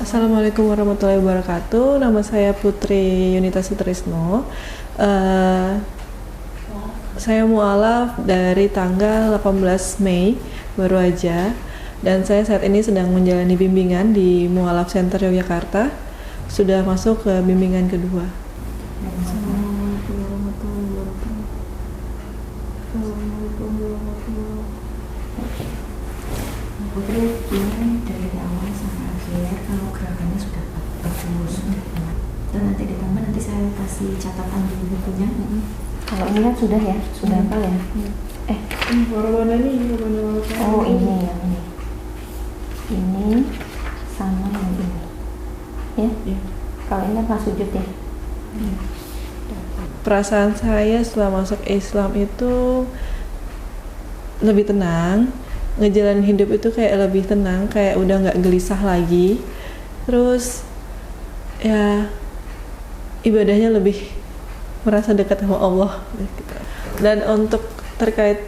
Assalamualaikum warahmatullahi wabarakatuh. Nama saya Putri Yunita Sutrisno. Saya mualaf dari tanggal 18 Mei baru aja, dan saya saat ini sedang menjalani bimbingan di Mualaf Center Yogyakarta. Sudah masuk ke bimbingan kedua. Putri, ini dari awal sampai akhir kalau gerakannya sudah bagus, dan nanti ditambah, nanti saya kasih catatan di bukunya. Kalau ini kan sudah ya, sudah hafal ya. Warna ini Oh ini yang ini sama yang ini ya. Kalau ini kan pas sujud ya. Perasaan saya setelah masuk Islam itu lebih tenang, ngejalanin hidup itu kayak lebih tenang, kayak udah nggak gelisah lagi. Terus ya ibadahnya lebih merasa dekat sama Allah gitu. Dan untuk terkait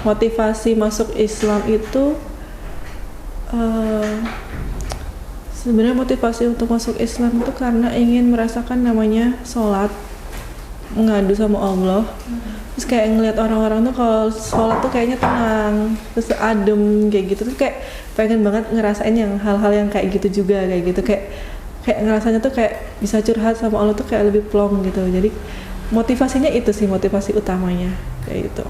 motivasi masuk Islam itu sebenarnya motivasi untuk masuk Islam itu karena ingin merasakan namanya sholat, mengadu sama Allah. Terus kayak ngeliat orang-orang tuh kalau sholat tuh kayaknya tenang, terus adem kayak gitu, tuh kayak pengen banget ngerasain yang hal-hal yang kayak gitu juga, kayak gitu, kayak ngerasanya tuh kayak bisa curhat sama Allah tuh kayak lebih plong gitu. Jadi motivasinya itu sih, motivasi utamanya kayak gitu.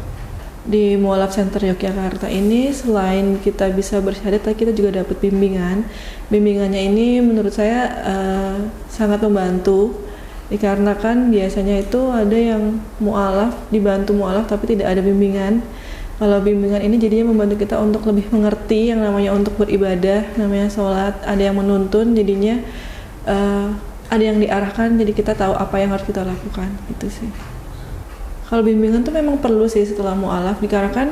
Di Mualaf Center Yogyakarta ini selain kita bisa bersyahadat, kita juga dapat bimbingan. Bimbingannya ini menurut saya sangat membantu, dikarenakan biasanya itu ada yang mualaf, dibantu mualaf tapi tidak ada bimbingan. Kalau bimbingan ini jadinya membantu kita untuk lebih mengerti yang namanya untuk beribadah, namanya sholat. Ada yang menuntun, jadinya ada yang diarahkan, jadi kita tahu apa yang harus kita lakukan, itu sih. Kalau bimbingan tuh memang perlu sih setelah mualaf, dikarenakan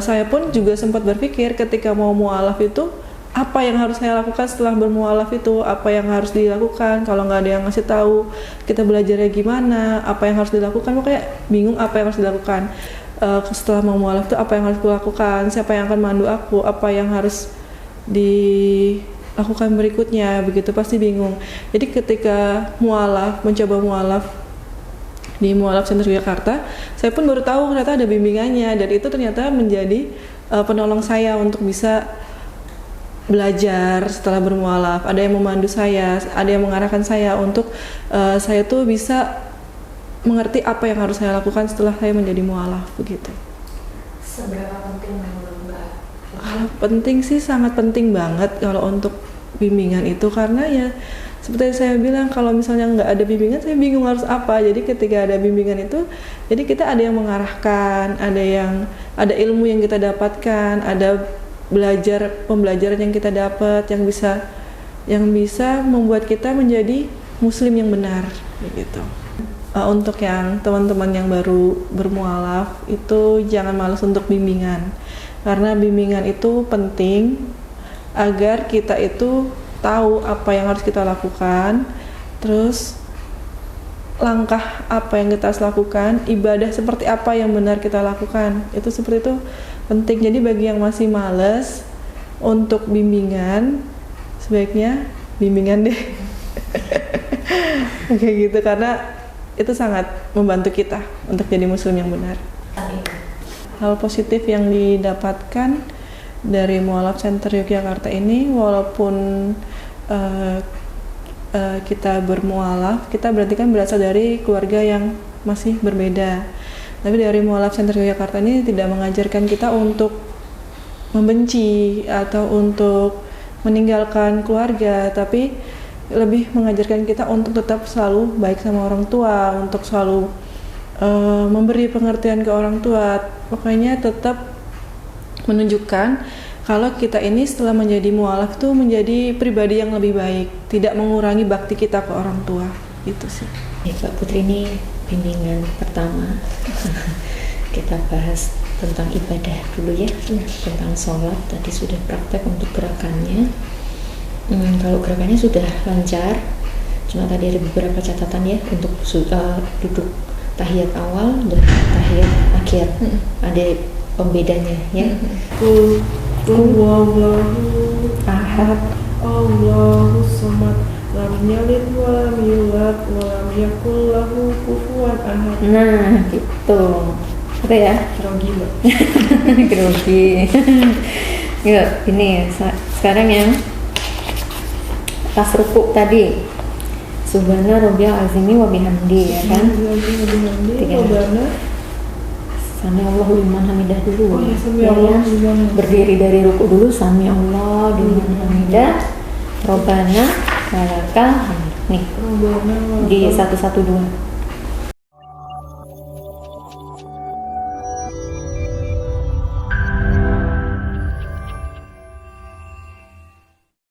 saya pun juga sempat berpikir ketika mau mualaf itu apa yang harus saya lakukan setelah bermualaf itu, apa yang harus dilakukan. Kalau nggak ada yang ngasih tahu kita belajarnya gimana, apa yang harus dilakukan, makanya bingung apa yang harus dilakukan. Setelah mau mualaf itu apa yang harus dilakukan, siapa yang akan mandu aku, apa yang harus dilakukan berikutnya, begitu pasti bingung. Jadi ketika mualaf, mencoba mualaf di Mualaf Center Yogyakarta, saya pun baru tahu ternyata ada bimbingannya, dan itu ternyata menjadi penolong saya untuk bisa belajar setelah bermualaf. Ada yang memandu saya, ada yang mengarahkan saya untuk saya tuh bisa mengerti apa yang harus saya lakukan setelah saya menjadi mualaf, begitu. Seberapa penting menurut Mbak? Penting sih, sangat penting banget kalau untuk bimbingan itu, karena ya seperti yang saya bilang, kalau misalnya nggak ada bimbingan saya bingung harus apa. Jadi ketika ada bimbingan itu, jadi kita ada yang mengarahkan, ada ilmu yang kita dapatkan, ada pembelajaran yang kita dapat yang bisa membuat kita menjadi muslim yang benar, begitu. Untuk yang teman-teman yang baru bermualaf itu jangan malas untuk bimbingan, karena bimbingan itu penting agar kita itu tahu apa yang harus kita lakukan, terus langkah apa yang kita harus lakukan, ibadah seperti apa yang benar kita lakukan, itu seperti itu penting. Jadi bagi yang masih males untuk bimbingan, sebaiknya bimbingan deh. Kayak gitu, karena itu sangat membantu kita untuk jadi muslim yang benar. Hal positif yang didapatkan dari Mualaf Center Yogyakarta ini, walaupun kita bermualaf, kita berarti kan berasal dari keluarga yang masih berbeda. Tapi dari Mualaf Center Yogyakarta ini tidak mengajarkan kita untuk membenci atau untuk meninggalkan keluarga, tapi lebih mengajarkan kita untuk tetap selalu baik sama orang tua, untuk selalu memberi pengertian ke orang tua. Pokoknya tetap menunjukkan kalau kita ini setelah menjadi mualaf tuh menjadi pribadi yang lebih baik, tidak mengurangi bakti kita ke orang tua, itu sih. Ya, Mbak Putri, ini bimbingan pertama. Kita bahas tentang ibadah dulu ya, tentang sholat. Tadi sudah praktek untuk gerakannya. Kalau gerakannya sudah lancar, cuma tadi ada beberapa catatan ya untuk duduk tahiyat awal dan tahiyat akhir. Ada pembedanya ya. Huwallahu ahad, Allahu samad. samad wa lam yakul lahu kufuwan ahad. Nah, gitu. Apa ya? Grogi, Mbak. Grogi. Yuk, ini sekarang yang pas rukuk tadi. Subhana rabbiyal azimi wa bihamdi, ya kan? Tiga. Sami Allahu liman hamidah dulu. Oh, ya, sami Ya, Allahu ya. liman. Berdiri dari rukuk dulu, sami Allah liman hamidah. Robbana walakal hamd. Nih, Rabbana wa di lakal 112.